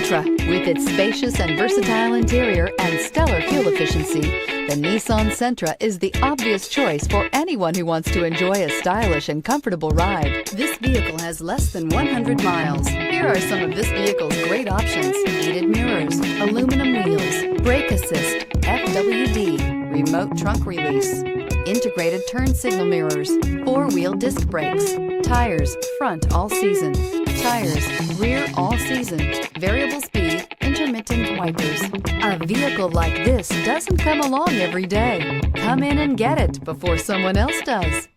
Sentra. With its spacious and versatile interior and stellar fuel efficiency, the Nissan Sentra is the obvious choice for anyone who wants to enjoy a stylish and comfortable ride. This vehicle has less than 100 miles. Here are some of this vehicle's great options: heated mirrors, aluminum wheels, brake assist, FWD, remote trunk release, integrated turn signal mirrors, four-wheel disc brakes, tires front all season, tires rear all season, variable speed, intermittent wipers. A vehicle like this doesn't come along every day. Come in and get it before someone else does.